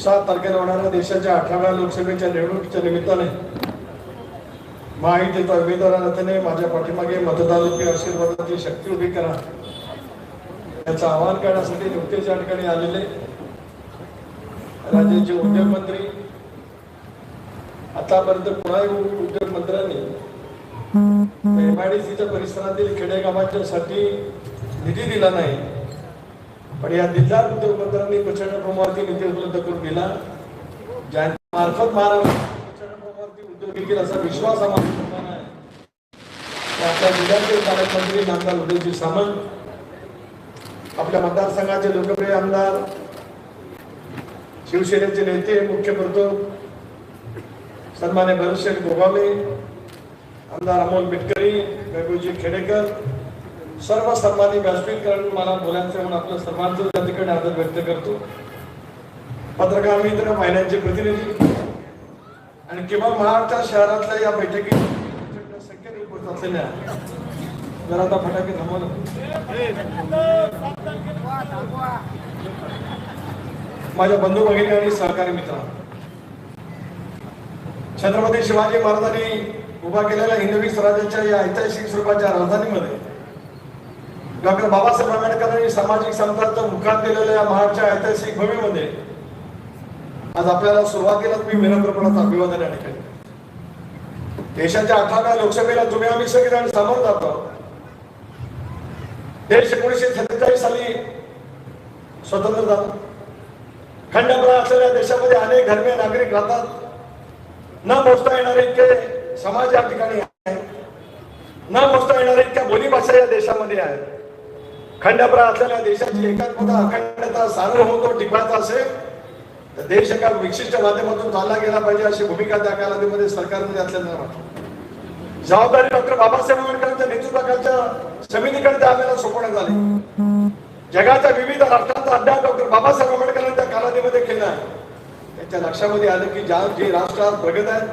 7 तारखेला होणाऱ्या देशाच्या 18व्या लोकसभेच्या निवडणुकीच्या निमित्ताने महायुतीच्या उमेदवाराने माझ्या पाठीमागे मतदारांची आशीर्वादाची शक्ती उभी करा याचं आवाहन करण्यासाठी नुकतेच या ठिकाणी आलेले राज्याचे उद्योगमंत्री, आतापर्यंत पुन्हा उद्योगमंत्र्यांनी MIDCच्या परिसरातील खेडेगावांसाठी निधी दिला नाही, पण या जिल्हा उद्योगमंत्र्यांनी प्रचंड प्रमाणात निधी उपलब्ध करून दिला, ज्यांच्या मार्फत महाराष्ट्रात प्रचंड प्रमाणात उद्योग येतील असा विश्वास आम्हाला आहे. आपल्या जिल्ह्याचे पालकमंत्री नामदार उदयजी सामंत, आपल्या मतदारसंघाचे लोकप्रिय आमदार, शिवसेनेचे नेते, मुख्य प्रतोद सन्मान्य भरतशेठ गोगावले, आमदार अमोल मिटकरी, वैभवजी खेडेकर, सर्व सर्वांनी व्यासपीठ करून मला बोलायचं म्हणून आपलं सर्वांचं या ठिकाणी आदर व्यक्त करतो. पत्रकार मित्र, महिलांचे प्रतिनिधी आणि किंवा महाराष्ट्र शहरातल्या या बैठकीत संख्येने उपस्थित असलेल्या जरा आता फटाके थांबवलं माझ्या बंधू भगिनी आणि सहकारी मित्रांनो, छत्रपती शिवाजी महाराजांनी उभा केलेल्या हिंदवी स्वराज्याच्या या ऐतिहासिक स्वरूपाच्या राजधानीमध्ये डॉक्टर बाबासाहेब आंबेडकरांनी सामाजिक समताचं मुखात दिलेल्या या महाराष्ट्राच्या ऐतिहासिक भूमीमध्ये आज आपल्याला सुरुवातीलाच मी विनम्रपणाचं अभिवादन या ठिकाणी. देशाच्या 18व्या लोकसभेला तुम्ही आम्ही सगळेजण सामोरं जातो. देश 1947 साली स्वतंत्र झाला. खंडग्रास असलेल्या देशामध्ये अनेक धर्मीय नागरिक राहतात. न मोजता येणारे इतके समाज या ठिकाणी आहेत, न मोजता येणारे इतक्या बोलीभाषा या देशामध्ये आहेत. खंडग्रास असलेल्या देशाची एकात्मता, अखंडता, सार्वभौमत्व टिकवायचा असेल तर देश एका विशिष्ट माध्यमातून चालला गेला पाहिजे अशी भूमिका त्या कालावधीमध्ये सरकारने असल्याचं वाटतं. जबाबदारी डॉक्टर बाबासाहेब आंबेडकरांच्या नेतृत्वाखालच्या समितीकडे आपल्याला सोपवण्यात आली. जगाच्या विविध राष्ट्रांचा अभ्यास डॉक्टर बाबासाहेब आंबेडकरांच्या कालावधीमध्ये केला. त्यांच्या लक्षामध्ये आलं की जे राष्ट्र प्रगत आहेत,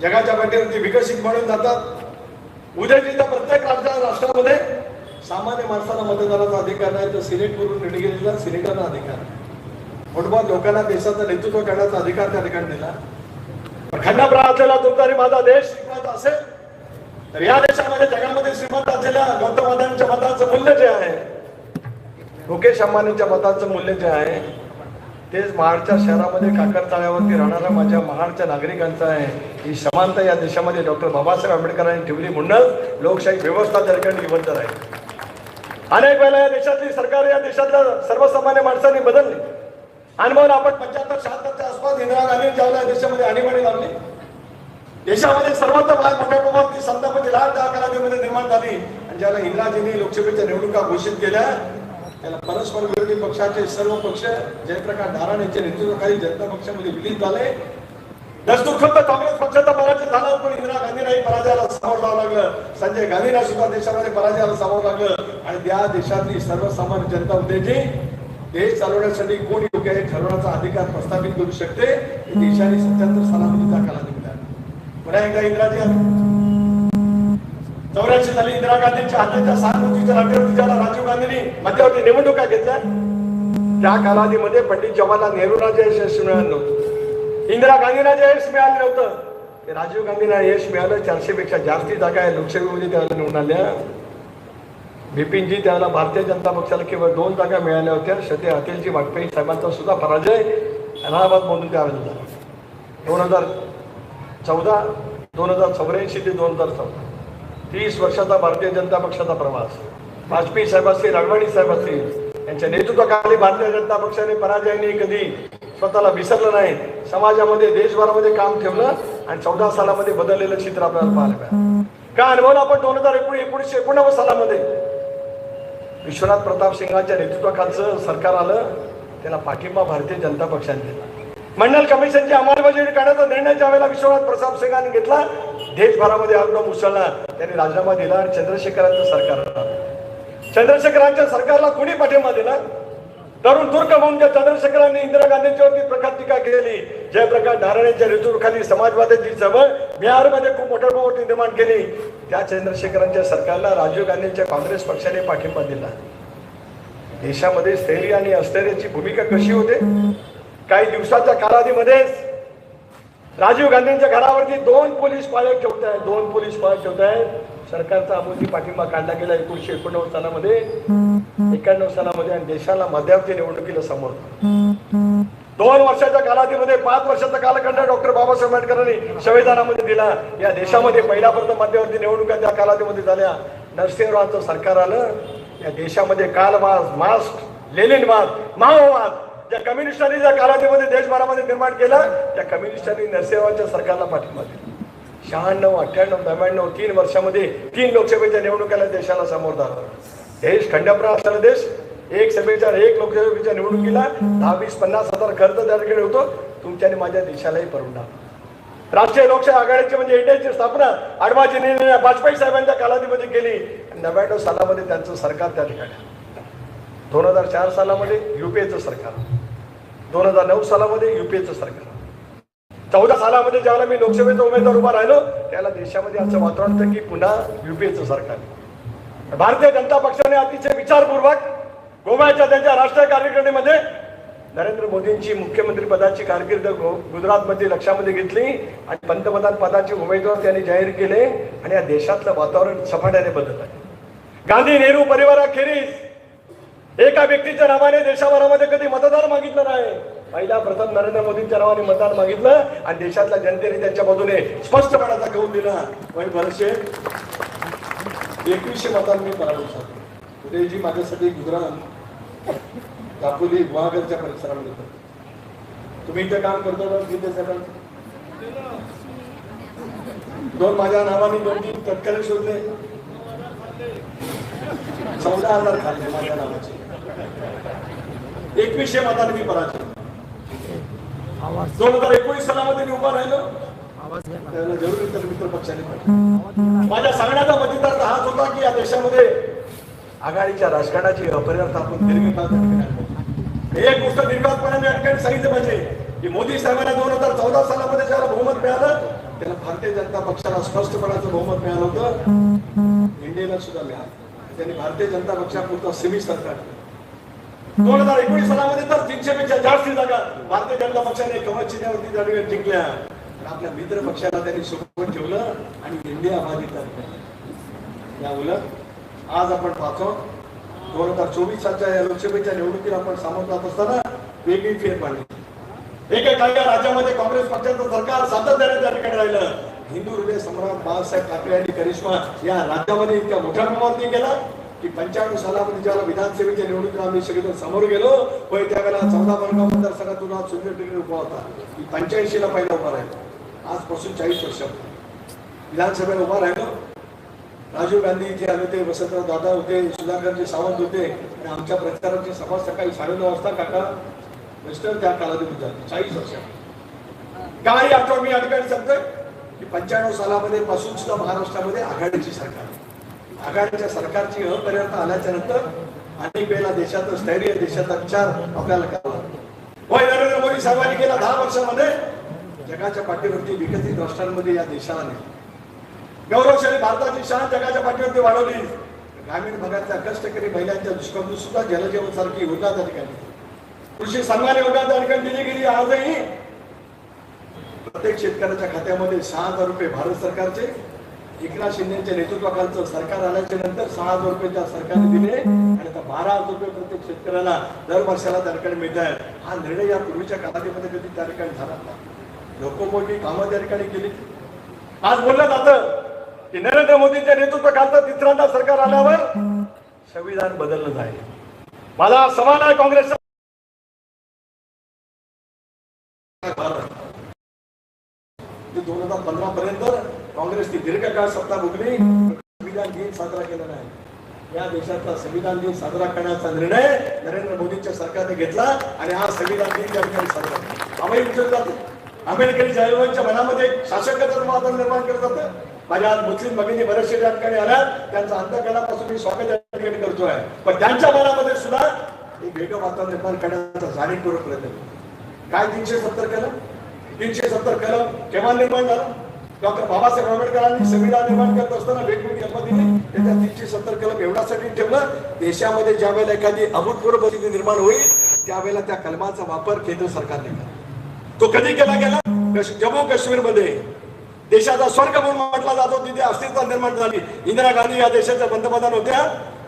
जगाच्या पाठीवरती विकसित म्हणून जातात, उद्याच्या प्रत्येक राष्ट्रामध्ये सामान्य माणसाला मतदानाचा अधिकार नाही तर सिनेट करून निवडलेल्या सिनेटरना अधिकार, फुटबॉल लोकांना देशाचं नेतृत्व करण्याचा अधिकार त्या ठिकाणी दिला. खंडाप्रांत असलेला तुमचा माझा देश श्रीमंत असेल तर या देशामध्ये जगामध्ये श्रीमंत असलेल्या गौतम अदानीच्या मतांचं मूल्य जे आहे, मुकेश अंबानीच्या मतांचं मूल्य जे आहे, तेच महाडच्या शहरामध्ये काकरतळ्यावरती राहणाऱ्या माझ्या महाडच्या नागरिकांचं आहे. ही समानता या देशामध्ये डॉक्टर बाबासाहेब आंबेडकरांनी ठेवली म्हणूनच लोकशाही व्यवस्था त्या ठिकाणी जिवंत राहील. अनेक वेळा या देशातली सरकार या देशातल्या सर्वसामान्य माणसांनी बदलली. अनुभव आपण 75-76च्या आसपास इंदिरा गांधी ज्यावेळेला देशामध्ये आणीबाणी लावली, देशामध्ये सर्वत्र मोठ्या प्रमाणात संतापाची लाट त्या कालावधीमध्ये निर्माण झाली आणि ज्याला इंदिराजींनी लोकसभेच्या निवडणुका घोषित केल्या त्याला परस्पर विरोधी पक्षाचे सर्व पक्ष जयप्रकाश नारायण यांच्या नेतृत्वाखाली जनता पक्षामध्ये विलीन झाले. दस्तूरखुद्द काँग्रेस पक्षाचा पराजय झाला, पण इंदिरा गांधींनाही पराजयाला सामोरं जावं लागलं. संजय गांधींना सुद्धा देशामध्ये पराजयाला सामोरं लागलं आणि त्या देशातली सर्वसामान्य जनता उद्याची देश चालवण्यासाठी कोण योग्य आहे ठरवण्याचा अधिकार प्रस्थापित करू शकते. देशाने 77 सालामध्ये त्या कालावधीमध्ये पुन्हा एकदा इंदिराजी 84 साली इंदिरा गांधींच्या हत्येच्या सहानुभूतीच्या लाटेवरती ज्याला राजीव गांधींनी मध्यवर्ती निवडणुका घेतल्या त्या कालावधीमध्ये पंडित जवाहरलाल नेहरूंना जे यश मिळालं नव्हतं, इंदिरा गांधींना जे यश मिळालं नव्हतं, ते राजीव गांधींना यश मिळालं. 400 पेक्षा जास्ती जागा आहे लोकसभेमध्ये त्यावेळेला निवडून आल्या. बिपिनजी त्यावेळेला भारतीय जनता पक्षाला केवळ 2 जागा मिळाल्या होत्या. श्री अटलजी वाजपेयी साहेबांचा सुद्धा पराजय अलाहाबाद मधून त्यावेळेला झाला. 2014, 2084 ते 2014 30 वर्षाचा भारतीय जनता पक्षाचा प्रवास. वाजपेयी साहेब असतील, अडवाणी साहेब असतील, यांच्या नेतृत्वाखाली भारतीय जनता पक्षाने पराजयाने कधी स्वतःला विसरलं नाही. समाजामध्ये देशभरामध्ये काम ठेवलं आणि 14 सालामध्ये बदललेलं चित्र आपल्याला पाहायला मिळालं. का अनुभवलं आपण 1919 सालामध्ये विश्वनाथ प्रताप सिंगांच्या नेतृत्वाखालचं सरकार आलं, त्याला पाठिंबा भारतीय जनता पक्षाने दिला. मंडल कमिशनची अंमलबजावणी करण्याचा निर्णय ज्या वेळेला विश्वनाथ प्रताप सिंगांनी घेतला, देशभरामध्ये आंदोलन उसळला, त्यांनी राजीनामा दिला आणि चंद्रशेखरांचं सरकार आलं. चंद्रशेखरांच्या सरकारला कोणी पाठिंबा दिला? तरुण तुर्क म्हणून चंद्रशेखरांनी इंदिरा गांधींच्या वरती प्रखर टीका केली. जयप्रकाश नारायणच्या नेतृत्वाखाली समाजवादाची चळवळ बिहारमध्ये खूप मोठ्या प्रमाणात निर्माण केली. त्या चंद्रशेखरांच्या सरकारला राजीव गांधींच्या काँग्रेस पक्षाने पाठिंबा दिला. देशामध्ये स्थैर्य आणि अस्थैर्याची भूमिका कशी होते काही दिवसाच्या कालावधीमध्येच राजीव गांधींच्या घरावरती 2 पोलीस पाळे ठेवत आहेत, 2 पोलीस पाळे ठेवत आहेत. सरकारचा अमोदी पाठिंबा काढला गेला 1989 सालामध्ये, 91 सालामध्ये, आणि देशाला मध्यावधी निवडणुकीला समोर 2 वर्षाच्या कालावधीमध्ये 5 वर्षाचा कालखंड डॉक्टर बाबासाहेब आंबेडकरांनी संविधानामध्ये दिला. या देशामध्ये पहिल्यापर्यंत मध्यवर्ती निवडणुका त्या कालावधीमध्ये झाल्या. नरसिंहरावांचं सरकार आलं. या देशामध्ये कालवाद, मास्क, लेनिनवाद, माओवाद ज्या कम्युनिस्टांनी ज्या कालावधीमध्ये देशभरामध्ये निर्माण केला, त्या कम्युनिस्टांनी नरसिंहरावांच्या सरकारला पाठिंबा दिला. 96, 98, 99 3 वर्षामध्ये 3 लोकसभेच्या निवडणुकीला देशाला समोर झाला. देश खंडप्राय असलेला देश, 1 लोकसभेच्या निवडणुकीला 10, 20, 50 हजार खर्च त्याकडे होतो. तुमच्या आणि माझ्या देशालाही परवडणार. राष्ट्रीय लोकशाही आघाडीची म्हणजे इंडियाची स्थापना अडवाणींनी वाजपेयी साहेबांच्या कालावधीमध्ये केली. 99 सालामध्ये त्यांचं सरकार त्या ठिकाणी. 2004 सालामध्ये युपीएचं सरकार, 2009 सालामध्ये युपीएचं सरकार, 14 सालामध्ये ज्यावेळेला मी लोकसभेचा उमेदवार उभा राहिलो त्याला देशामध्ये असं वातावरण होतं की पुन्हा युपीएचं सरकार. भारतीय जनता पक्षाने अतिशय विचारपूर्वक गोव्याच्या त्यांच्या राष्ट्रीय कार्यकारिणीमध्ये नरेंद्र मोदींची मुख्यमंत्री पदाची कारकीर्द गुजरातमध्ये लक्षामध्ये घेतली आणि पंतप्रधान पदाचे उमेदवार त्यांनी जाहीर केले आणि या देशातलं वातावरण सपाट्याने बदललं आहे. गांधी नेहरू परिवाराखेरीज एका व्यक्तीच्या नावाने देशाभरामध्ये कधी मतदान मागितलं नाही. पहिला प्रथम नरेंद्र मोदींच्या नावाने मतदान मागितलं आणि देशातल्या जनतेने त्यांच्या बाजूने स्पष्टपणाचा कौल दिला. बरेचसे 2100 मतांनी पराभूत झाले. उदयजी माझ्यासाठी गुजरात दापोली गुहागरच्या परिसरामध्ये तुम्ही इथे काम करतो ना, तिथे सगळं 2 माझ्या नावाने 2-3 तत्काळ शोधले. 14,000 खाल्ले माझ्या नावाचे. 2100 मतांनी मी पराजय. 2019 सालामध्ये मी उभा राहिलो. त्याला जरूर इतर मित्र पक्षाने माझ्या सांगण्याचा मतितार्थ हाच होता की या देशामध्ये आघाडीच्या राजकारणाची अपरिवर्त आपण दीर्घकाळ एक गोष्ट दीर्घकाळपणे अटकन सांगितलं पाहिजे की मोदी साहेबांना 2014 सालामध्ये ज्याला बहुमत मिळालं त्याला भारतीय जनता पक्षाला स्पष्टपणाचं बहुमत मिळालं होतं. इंडियाला सुद्धा मिळालं. त्यांनी भारतीय जनता पक्षापुरता सीमित सरकार. 2019 सालामध्ये तर 300 पेक्षा जास्त जागा भारतीय जनता पक्षाने कमळ चिन्हावरती जागा जिंकल्या. आपल्या मित्र पक्षाला त्यांनी सोबत ठेवलं आणि इंडिया बाधित झाली. या उलट आज आपण पाहतो 2024 सालच्या या लोकसभेच्या निवडणुकीला आपण सामोरं जात असताना वेगळी फेरफार काही राज्यामध्ये काँग्रेस पक्षाचं सरकार सातत्याने त्या ठिकाणी राहिलं. हिंदू हृदय सम्राट बाळासाहेब ठाकरे आणि करिश्मा या राज्यामध्ये इतक्या मोठ्या प्रमाणात गेला की 95 सालामध्ये ज्याला विधानसभेच्या निवडणुकीला आम्ही सगळे समोर गेलो होय त्यावेळेला 14 वर्गा मतदारसंघातून सुंदर टिकडी उभा होता. 85 ला पहिला उभा राहिला. आजपासून 40 वर्ष विधानसभेला उभा राहिलो. राजीव गांधी इथे आले होते, वसंतराव दादा होते, सुधाकरजी सावंत होते आणि आमच्या प्रचाराची सभा सकाळी 9:30 वाजता काका मिस्टर त्या कालावधीत झाली. 40 वर्ष काही आठवण मी अधिकारी सांगतोय की 95 सालामध्ये पासून सुद्धा महाराष्ट्रामध्ये आघाडीची सरकार. आघाडीच्या सरकारची अपरिवर्त आल्याच्या नंतर अनेक वेळेला देशाचं स्थैर्य देशाचा विचार आपल्याला करावा. होय नरेंद्र मोदी साहेबांनी गेल्या 10 वर्षामध्ये जगाच्या पाठीवरती विकसित राष्ट्रांमध्ये या देशाला नेलं. गौरवशाली भारताची शान जगाच्या पाठीवरती वाढवली. ग्रामीण भागातल्या कष्टकरी महिलांच्या दुष्काळातून सुद्धा जलजीवन सारखी योजना त्या ठिकाणी कृषी सन्मान योजना त्या ठिकाणी दिली गेली. आजही प्रत्येक शेतकऱ्याच्या खात्यामध्ये 6,000 रुपये भारत सरकारचे एकनाथ शिंदेच्या नेतृत्वाखालचं सरकार आल्याच्या नंतर 6,000 रुपये त्या सरकारने दिले आणि आता 12,000 रुपये प्रत्येक शेतकऱ्याला दर वर्षाला त्या ठिकाणी मिळत आहे. हा निर्णय या पूर्वीच्या कालावधीमध्ये कधी त्या ठिकाणी झाला नाही. लोकोमोठी कामं त्या ठिकाणी केली. आज बोललं जातं की नरेंद्र मोदींच्या नेतृत्वाखालचं तिसऱ्यांदा सरकार आल्यावर संविधान बदललं जाईल. माझा सवाल आहे काँग्रेसचा 2015 पर्यंत काँग्रेसची दीर्घकाळ सत्ता भोगली. संविधान दिन साजरा केला नाही. या देशाचा संविधान दिन साजरा करण्याचा निर्णय नरेंद्र मोदींच्या सरकारने घेतला आणि हा संविधान दिन त्या ठिकाणी साजरा आम्ही विचारत जातो. अमेरिकन जाहिरांच्या मनामध्ये शासकाचं वातावरण निर्माण करत जातं. माझ्या मुस्लिम भगिनी बरेचसे त्या ठिकाणी आल्या. त्यांचं अंतकरणापासून मी स्वागत त्या ठिकाणी करतोय. पण त्यांच्या मनामध्ये सुद्धा एक वेगळं वातावरण निर्माण करण्याचा जाणीवपूर्वक प्रयत्न. काय 370 कलम 370 कलम केव्हा निर्माण झालं? डॉक्टर बाबासाहेब आंबेडकरांनी संविधान निर्माण करत असताना वेगवेगळी जन्म दिली. त्याच्या 370 कलम एवढ्यासाठी ठेवलं देशामध्ये ज्या वेळेला एखादी अभूतपूर्व परिस्थिती निर्माण होईल त्यावेळेला त्या कलमाचा वापर केंद्र सरकारने केला. तो कधी केला गेला? जम्मू काश्मीर मध्ये देशाचा स्वर्ग म्हणून म्हटला जातो, तिथे अस्तित्व निर्माण झाली. इंदिरा गांधी या देशाच्या पंतप्रधान होत्या,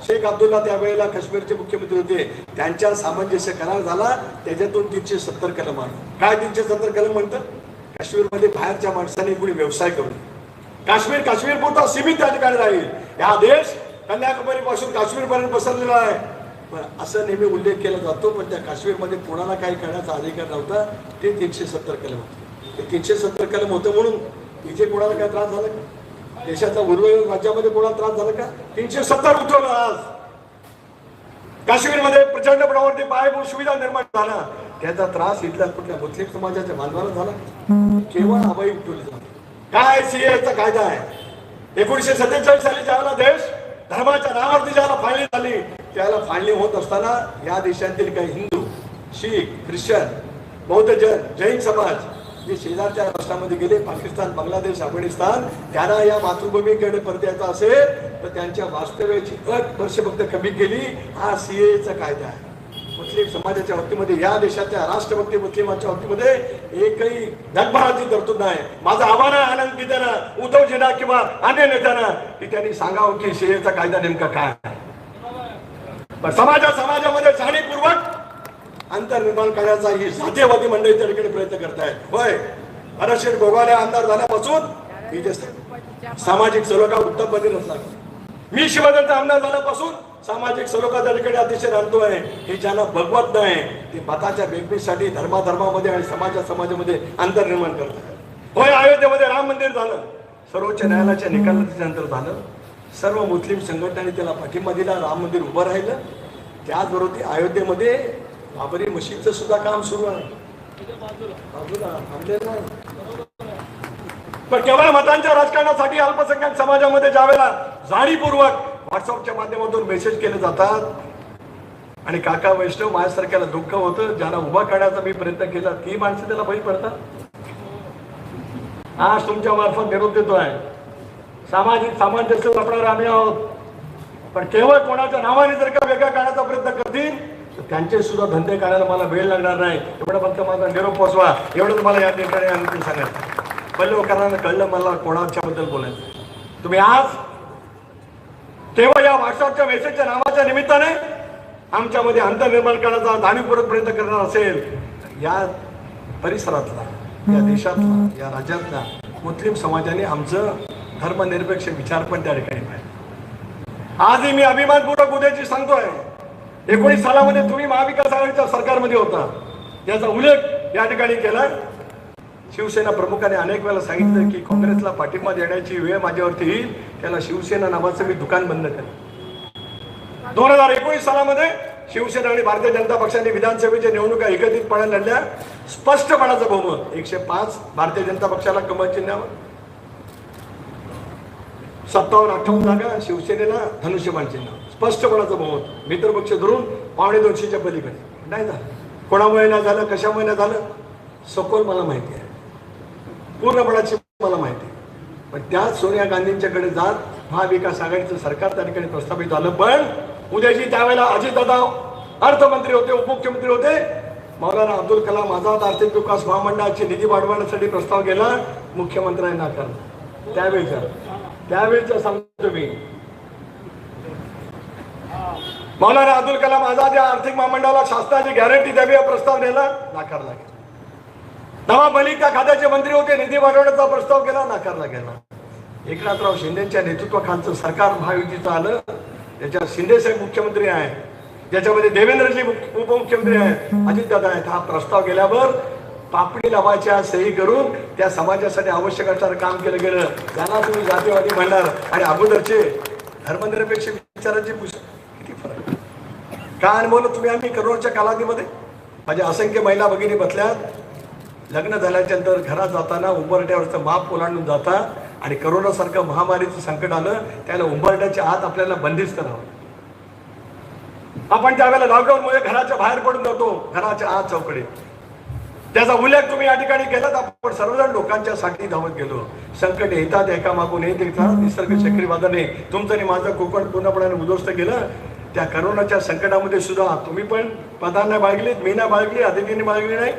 शेख अब्दुल्ला त्यावेळेला काश्मीरचे मुख्यमंत्री होते. त्यांच्या सामंजस्य करार झाला, त्याच्यातून 370 कलम आलं. काय 370 कलम म्हणतात? काश्मीरमध्ये बाहेरच्या माणसाने कुणी व्यवसाय करू नये. काश्मीर पुरता सीमित त्या ठिकाणी राहील. हा देश कन्याकुमारी पासून काश्मीर पर्यंत पसरलेला आहे. पण असं नेहमी उल्लेख केला जातो, पण त्या काश्मीरमध्ये कोणाला काही करण्याचा अधिकार नव्हता. ते 370 कलम होते. ते 370 कलम होतं म्हणून इथे कोणाला काय त्रास झाला का? देशाच्या उर्वरित राज्यामध्ये कोणाला त्रास झाला का? 370 उठवलं. आज काश्मीरमध्ये प्रचंड प्रमाणावरती पायाभूत सुविधा निर्माण झाला, त्याचा त्रास इथल्या कुठल्या मुस्लिम समाजाच्या बांधवाला झाला? केवळ अभय उठवले जाते. काय सीएचा कायदा आहे? 1947 साली ज्यावेळेला देश धर्माच्या नावावरती ज्याला फाळणी झाली, त्याला फाळणी होत असताना या देशातील काही हिंदू, शीख, ख्रिश्चन, बौद्ध जैन समाज जे शेजारच्या राष्ट्रामध्ये गेले, पाकिस्तान, बांगलादेश, अफगाणिस्तान, त्यांना या मातृभूमीकडे परत यायचं असेल तर त्यांच्या वास्तव्याची अट वर्ष फक्त कमी केली. हा सीएचा कायदा आहे. मुस्लिम समाजाच्या बाबतीमध्ये, या देशाच्या राष्ट्रभक्ती मुस्लिमांच्या बाबतीमध्ये एकही जगभराची तरतूद नाही. माझं आव्हान आहे आनंदींना, उद्धवजींना किंवा अन्य नेत्यांना की त्यांनी सांगावं की सीएचा कायदा नेमका काय आहे. समाजामध्ये जाणीवपूर्वक अंतर निर्माण करण्याचा ही जातीयवादी मंडळी त्या ठिकाणी प्रयत्न करतायत. होय, हरशेठ गोगावले आमदार झाल्यापासून ही जे सामाजिक सलोखा उत्तमपणे नसला. मी शिवसेनेचा आमदार झाल्यापासून सामाजिक सलोखा त्या ठिकाणी अतिशय आणतोय. हे ज्यांना बघवत नाही ते मताच्या बेगबीसाठी धर्मामध्ये आणि समाजामध्ये अंतर निर्माण करतात. होय, अयोध्येमध्ये राम मंदिर झालं, सर्वोच्च न्यायालयाच्या निकालानंतर झालं. सर्व मुस्लिम संघटनांनी त्याला पाठिंबा दिला, राम मंदिर उभं राहिलं. त्याचबरोबर अयोध्येमध्ये बाबरी मशीदचं सुद्धा काम सुरू आहे. पण केवळ मतांच्या राजकारणासाठी अल्पसंख्याक समाजामध्ये ज्यावेळेला जाणीवपूर्वक व्हॉट्सअपच्या माध्यमातून मेसेज केले जातात आणि काका वैष्णव माझ्यासारख्याला दुःख होतं, ज्यांना उभा करण्याचा मी प्रयत्न केला, ती माणसं त्याला बळी पडतात. आज तुमच्या मार्फत निरोप देतोय, सामाजिक सामंजस्य जपणारे आम्ही आहोत. पण केवळ कोणाच्या नावाने जर का वेगळा करण्याचा प्रयत्न करतील तर त्यांचे सुद्धा धंदे करायला मला वेळ लागणार नाही. एवढं फक्त माझा निरोप पोचवा, एवढं मला या ठिकाणी सांगायचं. पल्लवकरांना कळलं मला कोणाच्या बद्दल बोलायचं. तुम्ही आज केवळ या व्हॉट्सअपच्या मेसेजच्या नावाच्या निमित्ताने आमच्यामध्ये अंतर निर्माण करण्याचा जाणीवपूर्वक प्रयत्न करणार असेल, या परिसरातला, या देशातला, या राज्यातल्या मुस्लिम समाजाने आमचं धर्मनिरपेक्ष विचार पण त्या ठिकाणी पाहिजे. आजही मी अभिमानपूर्वक उद्याची सांगतोय, 19 सालामध्ये तुम्ही महाविकास आघाडीच्या सरकारमध्ये होता, याचा उल्लेख या ठिकाणी केला. शिवसेना प्रमुखाने अनेक वेळा सांगितलं की काँग्रेसला पाठिंबा देण्याची वेळ माझ्यावरती येईल, त्याला शिवसेना नावाचं मी दुकान बंद केलं. 2019 सालामध्ये शिवसेना आणि भारतीय जनता पक्षाने विधानसभेच्या निवडणुका एकत्रितपणे लढल्या. स्पष्टपणाचं बहुमत 105 भारतीय जनता पक्षाला कमळ चिन्हावर, 57-58 जागा शिवसेनेला धनुष्यबाण चिन्ह, स्पष्टपणाचं बहुमत. मित्रपक्ष धरून 250च्या पलीकडे नाही झालं. कोणामुळे नाही झालं, कशामुळे नाही झालं, सखोल मला माहिती आहे, पूर्णपणाची मला माहिती आहे. पण त्याच सोनिया गांधींच्याकडे जात महाविकास आघाडीचं सरकार त्या ठिकाणी प्रस्थापित झालं. पण उद्याची त्यावेळेला अजितदादा अर्थमंत्री होते, उपमुख्यमंत्री होते. मौलाना अब्दुल कलाम आझाद आर्थिक विकास महामंडळाची निधी वाढवण्यासाठी प्रस्ताव केला, मुख्यमंत्र्यांनी नाकारला. त्यावेळेचा सांगतो मी, मौलाना अब्दुल कलाम आझाद या आर्थिक महामंडळाला शासनाची गॅरंटी द्यावी हा प्रस्ताव नेला, नाकारला गेला. नवाब मलिक त्या खात्याचे मंत्री होते, निधी वाढवण्याचा प्रस्ताव केला, नाकारला गेला. एकनाथराव शिंदेच्या नेतृत्वाखालचं सरकार महायुतीचं आलं, त्याच्यात शिंदे साहेब मुख्यमंत्री आहेत, ज्याच्यामध्ये देवेंद्रजी उपमुख्यमंत्री आहेत, अजितदादा आहेत. हा प्रस्ताव गेल्यावर पापणी लावायच्या सही करून त्या समाजासाठी आवश्यक असणारं काम केलं गेलं. त्यांना तुम्ही जातीवादी म्हणणार आणि अगोदरचे धर्मनिरपेक्ष विचारांची किती फरक काय अनुभवलं तुम्ही. आम्ही करोनाच्या कालावधीमध्ये माझ्या असंख्य महिला भगिनी बसल्यात, लग्न झाल्याच्या नंतर घरात जाताना उंबरठ्यावरचं माप ओलांडून जाता आणि करोनासारखं महामारीचं संकट आलं, त्याला उंबरठ्याच्या आत आपल्याला बंदिस्त करावं. आपण त्यावेळेला लॉकडाऊनमुळे घराच्या बाहेर पडून जातो, घराच्या आत चौकडे, त्याचा उल्लेख तुम्ही या ठिकाणी केलात. आपण सर्वजण लोकांच्या साठी धावत गेलो. संकट येतात एकामागून येत येतात, निसर्ग चक्रीवादने तुमचं आणि माझं कोकण पूर्णपणे उद्ध्वस्त केलं. त्या करोनाच्या संकटामध्ये सुद्धा तुम्ही पण पदांना बाळगलीत, मी ना बाळगली, अतिथींनी बाळगली नाही.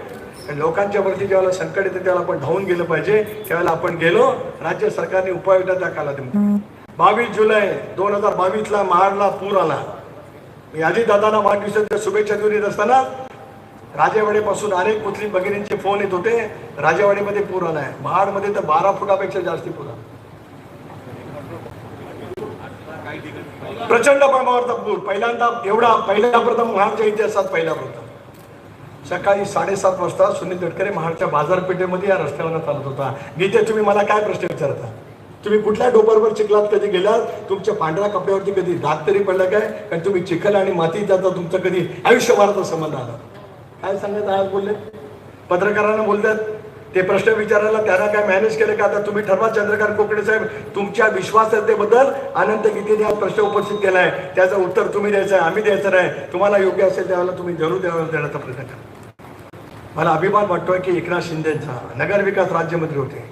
आणि लोकांच्या वरती ज्यावेळेला संकट येते त्यावेळेला आपण धावून गेलं पाहिजे. त्यावेळेला आपण गेलो. राज्य सरकारने उपाययोजना त्या कालावधीमध्ये 22 जुलै 2022ला महाडला पूर आला. मी अजितदादांना वाढदिवसाच्या शुभेच्छा देऊन येत असताना राजेवाडीपासून अनेक मुस्लिम भगिनींचे फोन येत होते. राजेवाडीमध्ये पूर आलाय, महाडमध्ये तर 12 फुटापेक्षा जास्ती पूर आला. प्रचंड प्रमाणावरचा पूर पहिल्यांदा एवढा पहिल्या प्रथम महाडच्या इतिहासात पहिला प्रथम. सकाळी 7:30 वाजता सुनील तटकरे महाडच्या बाजारपेठेमध्ये या रस्त्यावर चालत होता. गीते, तुम्ही मला काय प्रश्न विचारता? तुम्ही कुठल्या डोबरवर चिखलात कधी गेलात? तुमच्या पांढऱ्या कपड्यावरती कधी दाग तरी पडलं काय? कारण तुम्ही चिखल आणि माती त्याचा तुमचं कधी आयुष्यभराचा संबंध आला? काय सांगत आज बोलले पत्रकारांना बोलतात ते प्रश्न विचारायला त्यांना काय मॅनेज केलं का? आता तुम्ही ठरवा. चंद्रकांत कोकणे साहेब, तुमच्या विश्वासार्हतेबद्दल अनंत गीतेने हा प्रश्न उपस्थित केलाय. त्याचं उत्तर तुम्ही द्यायचं आहे, आम्ही द्यायचं नाही. तुम्हाला योग्य असेल त्यावेळेला तुम्ही जरूर देण्याचा प्रयत्न करा. मला अभिमान वाटतोय की एकनाथ शिंदेचा नगरविकास राज्यमंत्री होते.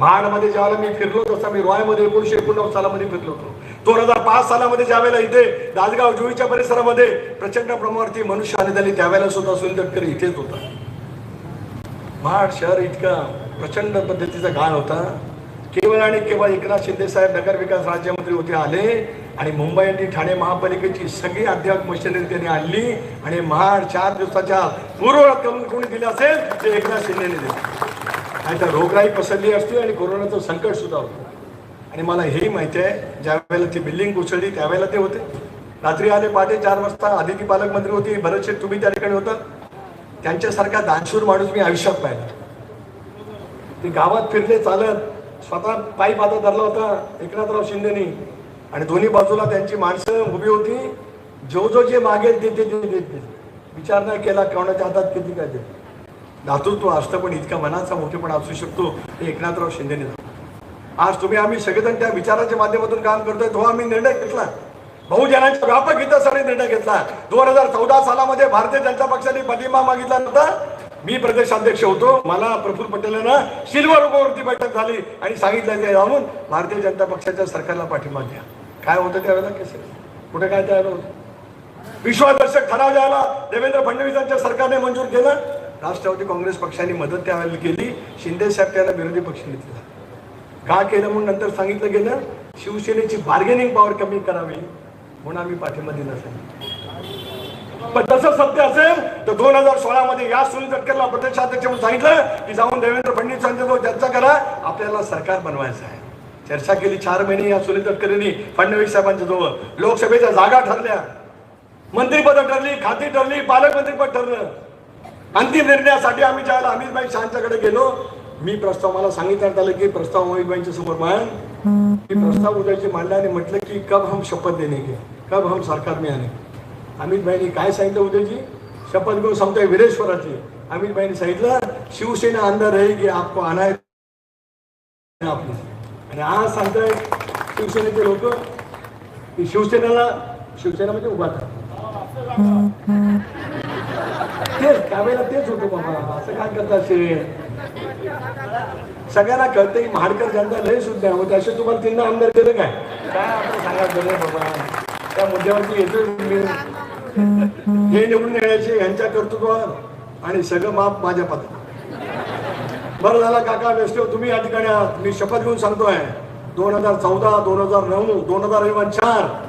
महाडमध्ये ज्यावेळेला मी फिरलो तसा मी रॉयमध्ये 1989 सालामध्ये फिरलो होतो. 2005 सालामध्ये ज्यावेळेला इथे दासगाव जुईच्या परिसरामध्ये प्रचंड प्रमाणावरती मनुष्य आले झाली त्यावेळेला सुद्धा सुनील तटकरे इथेच होता. महाड शहर इतका प्रचंड पद्धतीचा घाण होता. केवळ आणि केवळ एकनाथ शिंदे साहेब नगरविकास राज्यमंत्री होते, आले आणि मुंबई आणि ठाणे महापालिकेची सगळी अद्याप मशिनरी त्यांनी आणली आणि महाड 4 दिवसाच्या पूर्ववत करून कोणी दिले असेल ते एकनाथ शिंदेने दिले. नाही तर रोगराई पसरली असती आणि कोरोनाचं संकट सुद्धा होतं. आणि मला हेही माहिती आहे ज्या वेळेला ती बिल्डिंग कोसळली त्यावेळेला ते होते. रात्री आले पहाटे 4 वाजता. आदिती पालकमंत्री होती, भरत शेठ तुम्ही त्या ठिकाणी होता. त्यांच्यासारखा दानशूर माणूस मी आयुष्यात पाहिला. ते गावात फिरले चालत, स्वतः पायी पाता धरला होता एकनाथराव शिंदेनी आणि दोन्ही बाजूला त्यांची माणसं उभी होती. जो जे मागेल ते विचार नाही केला कोणाच्या हातात किती काय ते दातृत्व असतं, पण इतका मनाचा मोठेपणा असू शकतो हे एकनाथराव शिंदेने. आज तुम्ही आम्ही सगळेजण त्या विचाराच्या माध्यमातून काम करतोय. तो आम्ही निर्णय घेतला, बहुजनांच्या व्यापक हितासाठी निर्णय घेतला. 2014 सालामध्ये भारतीय जनता पक्षाने पाठिंबा मागितला नव्हता. मी प्रदेशाध्यक्ष होतो. मला प्रफुल्ल पटेलांना सिल्वर ओवरती बैठक झाली आणि सांगितलं ते जाऊन भारतीय जनता पक्षाच्या सरकारला पाठिंबा द्या. काय होतं त्यावेळेला? केस कुठे काय त्यावेळेला होतं? विश्वासदर्शक ठराव द्यायला देवेंद्र फडणवीसांच्या सरकारने मंजूर केलं. राष्ट्रवादी काँग्रेस पक्षाने मदत त्यावेळेला केली. शिंदे साहेब त्याला विरोधी पक्ष घेतला. का केलं म्हणून नंतर सांगितलं गेलं शिवसेनेची बार्गेनिंग पॉवर कमी करावी म्हणून आम्ही पाठिंबा दिला असेल. पण तसं सत्य असेल तर 2016 मध्ये या सुनील तटकरेला प्रदेशाध्यक्ष म्हणून सांगितलं की जाऊन देवेंद्र फडणवीसांच्या चर्चा करा, आपल्याला सरकार बनवायचं आहे. चर्चा केली 4 महिने या सुनील तटकरेंनी फडणवीस साहेबांच्या जवळ. लोकसभेच्या जागा ठरल्या, मंत्रिपद ठरली, खाती ठरली, पालकमंत्रीपद ठरलं. अंतिम निर्णयासाठी आम्ही ज्याला अमितभाई शहांच्याकडे गेलो, मी प्रस्ताव मला सांगितण्यात आलं की प्रस्ताव अमितभाईंच्या समोर मान. मी प्रस्ताव उद्याची मांडला आणि म्हटलं की कब हम शपथ देने के, कब हम सरकार में आने. अमितभाईंनी काय सांगितलं? उद्याची शपथ घेऊन सांगतोय वीरेश्वराची. अमितभाईंनी सांगितलं शिवसेना अंदर रहेगी, आपको आना है. आणि आज सांगताय शिवसेनेचे लोक की शिवसेना म्हणजे उभा करा. तेच त्यावेळेला तेच होतं बाबा. असं काय करता असेल? सगळ्यांना कळतं महाडकर जनता लय सुद्धा होते. असे तुम्हाला 3 आमदार केलं काय आपण सांगा बरं बाबा. त्या मुद्द्यावरती येतो हे निवडून येण्याचे यांच्या कर्तृत्वावर आणि सगळं माप माझ्या पत्रात. बरं झाला काका वेस्टे तुम्ही या ठिकाणी आहात. मी शपथ घेऊन सांगतोय 2014, 2009, 2004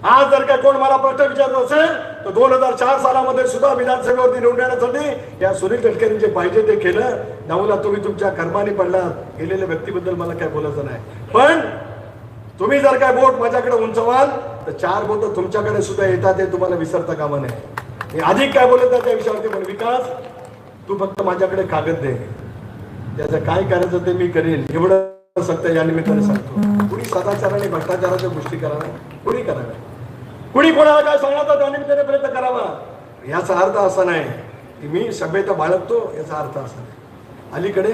आज जर काय कोण मला प्रश्न विचारत असेल तर 2004 सालामध्ये सुद्धा विधानसभेवरती निवडून येण्यासाठी या सुनील तटकरेंनी जे पाहिजे ते केलं. नवला तुम्ही तुमच्या कर्माने पडलात. गेलेल्या व्यक्तीबद्दल मला काय बोलायचं नाही, पण तुम्ही जर काय बोट माझ्याकडे उंचवाल तर 4 बोट तुमच्याकडे सुद्धा येतात हे तुम्हाला विसरता कामा नये. मी अधिक काय बोलत नाही त्या विषयावरती, पण विकास तू फक्त माझ्याकडे कागद दे, त्याचं काय करायचं ते मी करेन एवढं सत्य या निमित्ताने सांगतो. कुणी सदाचाराने भ्रष्टाचाराच्या गोष्टी कराव्या, कुणी कराव्या, कुणी कोणाला काय सांगणार तर त्या निमित्ताने प्रयत्न करावा. याचा अर्थ असा नाही की मी सभ्यता बाळगतो, याचा अर्थ असा नाही. अलीकडे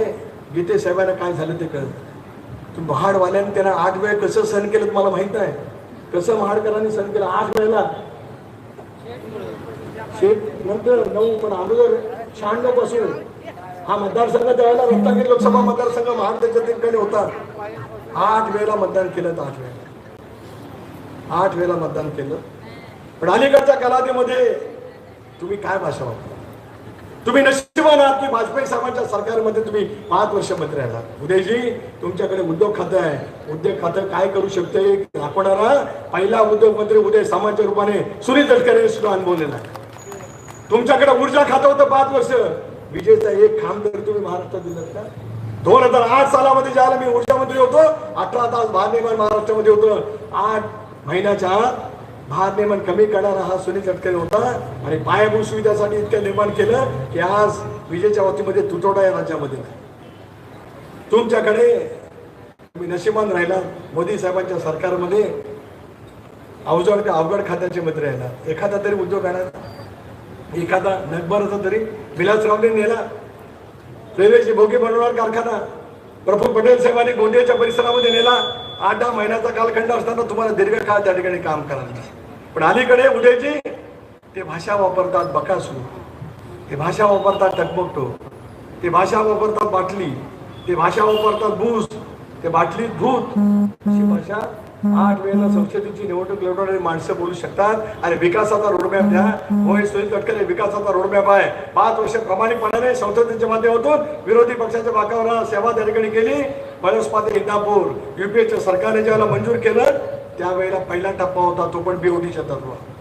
गीते साहेबांना काय झालं ते कळत. तुम्ही महाडवाल्यांनी त्यांना 8 वेळ कसं सहन केलं मला माहित नाही. कसं महाडकरांनी सहन केलं 8 वेळेला. शेत नंतर 9 पण अगोदर 96 पासून हा मतदारसंघ त्यावेळेला रत्नागिरी लोकसभा मतदारसंघ महाड त्याच्या ठिकाणी होता. 8 वेळेला मतदान केलं. 8 वेळेला मतदान केलं. पण अलीकडच्या कालावधीमध्ये तुम्ही काय भाषा वापरता? तुम्ही नशिबान आहात की वाजपेयी साहेबांच्या सरकारमध्ये तुम्ही 5 वर्ष मंत्री राहिलात. उदयजी, तुमच्याकडे उद्योग खातं आहे. उद्योग खातं काय करू शकते दाखवणारा पहिला उद्योग मंत्री उदय सामंतच्या रूपाने सुनील तटकरे सुद्धा अनुभवलेला आहे. तुमच्याकडे ऊर्जा खातं होतं 5 वर्ष. विजेचा एक खांब जर तुम्ही महाराष्ट्रात दिलात का? 2008 सालामध्ये ज्याला मी ऊर्जा मंत्री होतो, 18 तास भारनियमन महाराष्ट्रामध्ये होतं. 8 महिन्याच्या आत भारनियमन कमी करणारा हा सुनील तटकरे होता. आणि पायाभूत सुविधासाठी इतकं निर्माण केलं की आज विजेच्या बाबतीमध्ये तुटवडा या राज्यामध्ये नाही. तुमच्याकडे तुम्ही नशिबान राहिला. मोदी साहेबांच्या सरकारमध्ये अवघड खात्याचे मंत्री राहिला. एखादा तरी उद्योग आणा, एखादा नगभराचा तरी. विलासरावने नेला रेल्वेची बोगी बनवणार कारखाना. प्रफुल्ल पटेल साहेबांनी गोंदियाच्या परिसरामध्ये नेला. 8-10 महिन्याचा कालखंड असताना तुम्हाला दीर्घकाळ त्या ठिकाणी काम करायला. पण अलीकडे उदयजी ते भाषा वापरतात बकासू, ते भाषा वापरतात टकबकटो, ते भाषा वापरतात बाटली, ते भाषा वापरतात बूस, ते बाटलीत भूत. अशी भाषा 8 वेळेला संसदेची निवडणूक लढवणारी माणसं बोलू शकतात. आणि विकासाचा रोडमॅप द्या. होय सुनील तटकरे, विकासाचा रोडमॅप आहे. 5 वर्ष प्रामाणिकपणाने संसदेच्या माध्यमातून विरोधी पक्षाच्या बाकावर सेवा त्या ठिकाणी केली. पळसपाते इंदापूर युपीएच्या सरकारने ज्यावेळेला मंजूर केलं त्यावेळेला पहिला टप्पा होता, तो पण बीओडीच्या तत्वावर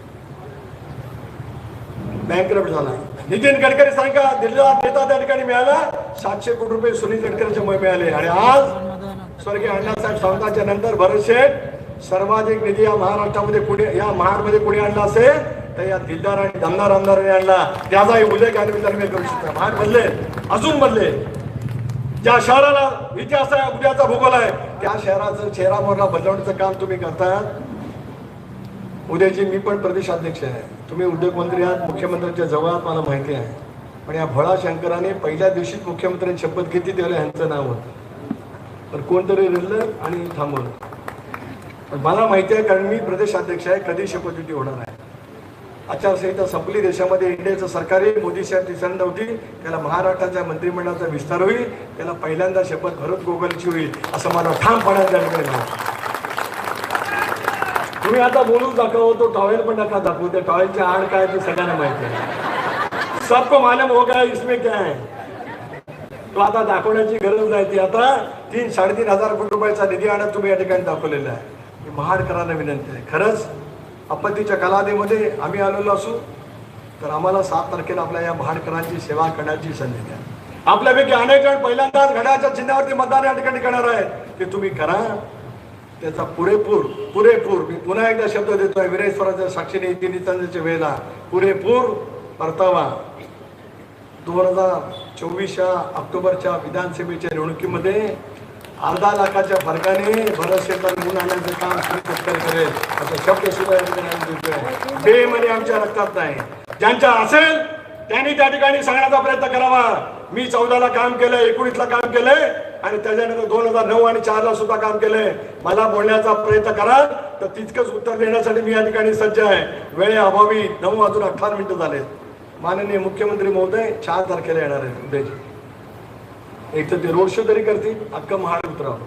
बँकरप्ट झाला. नितीन गडकरी सांगा दिल्लीला नेता त्या ठिकाणी मिळाला. 700 कोटी रुपये सुनील तटकरेच्या मुळे मिळाले. आणि आज स्वर्गीय अण्णासाहेब सावंतांच्या नंतर भरत शेठ सर्वाधिक निधी या महाराष्ट्रामध्ये पुणे या महाडमध्ये पुणे आणला असेल तर या दिलदार आणि दमदार आमदारांनी आणला. त्याचाही उल्लेख आणि मी करू शकतो. महाड बदले, अजून बदले. ज्या शहराला इतिहास आहे, उद्याचा भूगोल आहे, त्या शहराचं चेहरा मोहरा बदलवण्याचं काम तुम्ही करता. उद्याची मी पण प्रदेशाध्यक्ष आहे. तुम्ही उद्योगमंत्री आहात, मुख्यमंत्र्यांच्या जवळ आहात, मला माहिती आहे. पण या भोळा शंकराने पहिल्या दिवशीच मुख्यमंत्र्यांनी शपथ घेतली त्यावेळेला ह्यांचं नाव होतं. पण कोणतरी रडलं आणि थांबवलं. पण मला माहिती आहे, कारण मी प्रदेशाध्यक्ष आहे, कधी शपथविधी होणार आहे. आचारसंहिता संपली देशामध्ये. इंडियाचं सरकारी मोदी साहेब तिसऱ्यांदा होती. त्याला महाराष्ट्राच्या मंत्रिमंडळाचा विस्तार होईल. त्याला पहिल्यांदा शपथ भरत गोगलची होईल असं मला ठामपणाने त्या ठिकाणी माहिती. तुम्ही आता बोलून दाखवा, तो टॉवेल पण नका दाखवू. त्या टॉवेलची आड काय ते सगळ्यांना माहिती आहे. सबको मालूम हो गया इसमें क्या है. तो आता दाखवण्याची गरज नाही. ती आता 3-3.5 हजार कोटी रुपयाचा निधी आणत तुम्ही या ठिकाणी दाखवलेला आहे. महाडकरांना विनंती आहे, खरंच आपत्तीच्या कालावधीमध्ये आम्ही आलेलो असू तर आम्हाला 7 तारखेला आपल्या या महाडकरांची सेवा करण्याची संधी द्या. आपल्यापैकी अनेक जण पहिल्यांदाच घड्याळाच्या चिन्हावरती मतदान या ठिकाणी करणार आहे. ते तुम्ही करा. त्याचा पुरेपूर मी पुन्हा एकदा शब्द देतोय, वीरेश्वराच्या साक्षीने तिन्ही वेळेला पुरेपूर परतावा 2024च्या ऑक्टोबरच्या विधानसभेच्या निवडणुकीमध्ये अर्धा लाखाच्या फरकाने भरत शेठला निवडून आणण्याचं काम तटकरे करेल असा शब्द सुद्धा देतोय. बेमने आमच्या रक्तात नाही. ज्यांच्या असेल त्यांनी त्या ठिकाणी सांगण्याचा प्रयत्न करावा. मी 14ला काम केलंय, 19ला काम केलंय आणि त्याच्यानंतर 2009 आणि 4ला सुद्धा काम केलंय. मला बोलण्याचा प्रयत्न करा तर तितकंच उत्तर देण्यासाठी मी या ठिकाणी सज्ज आहे. वेळेअभावी 9 वाजून 18 मिनिटं झाले. माननीय मुख्यमंत्री महोदय 4 तारखेला येणार आहेत उद्याची. एक तर ते रोड शो तरी करतील, अख्खं महाड उतरावं.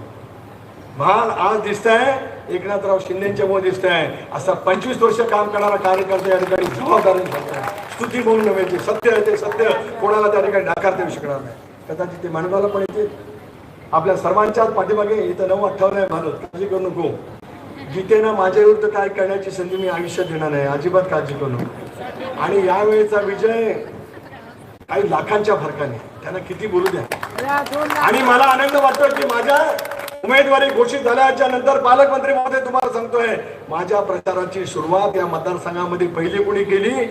महाड आज दिसतंय एकनाथराव शिंदेच्या मुळे दिसतंय. असा 25 वर्ष काम करणारा कार्यकर्ता या ठिकाणी जबाबदारी सांगताय. स्तुती म्हणून नव्हे, सत्य आहे ते सत्य कोणाला त्या ठिकाणी नाकारता येऊ शकणार नाही. कदाचित ते मानवाला पण येते. आपल्या सर्वांच्याच पाठीमागे इथं 9-58 आहे माणूस. काळजी करू नको. गीतेनं माझ्या विरुद्ध काय करण्याची संधी मी आयुष्यात देणार नाही, अजिबात काळजी करू नको. आणि यावेळेचा विजय काही लाखांच्या फरकाने, त्यांना किती बोलू द्या. आणि मला आनंद वाटतो की माझ्या उमेदवारी घोषित झाल्याच्या नंतर पालकमंत्री महोदय तुम्हाला सांगतोय, माझ्या प्रचाराची सुरुवात या मतदारसंघामध्ये पहिली कोणी केली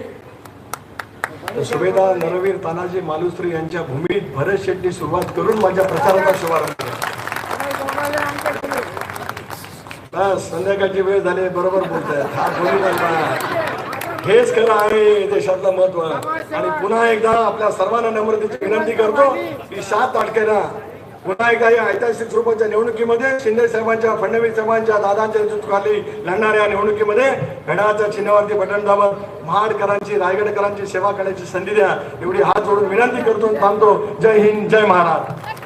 तर सुभेदार नरवीर तानाजी मालुसरे यांच्या भूमीत भरत शेट्टी सुरुवात करून माझ्या प्रचाराचा शुभारंभ केला. बस संध्याकाळची वेळ झाली, बरोबर बोलताय. हा बोलू हेच खरं आहे देशातलं महत्व. आणि पुन्हा एकदा आपल्या सर्वांना नम्रतेची विनंती करतो की 7 तारखेला पुन्हा एकदा या ऐतिहासिक स्वरूपाच्या निवडणुकीमध्ये शिंदे साहेबांच्या, फडणवीस साहेबांच्या, दादांच्या नेतृत्वाखाली लढणाऱ्या निवडणुकीमध्ये घड्याळाच्या चिन्हावरती बटन दाबत महाडकरांची, रायगडकरांची सेवा करण्याची संधी द्या एवढी हात जोडून विनंती करतो. थांबतो. जय हिंद, जय महाराष्ट्र.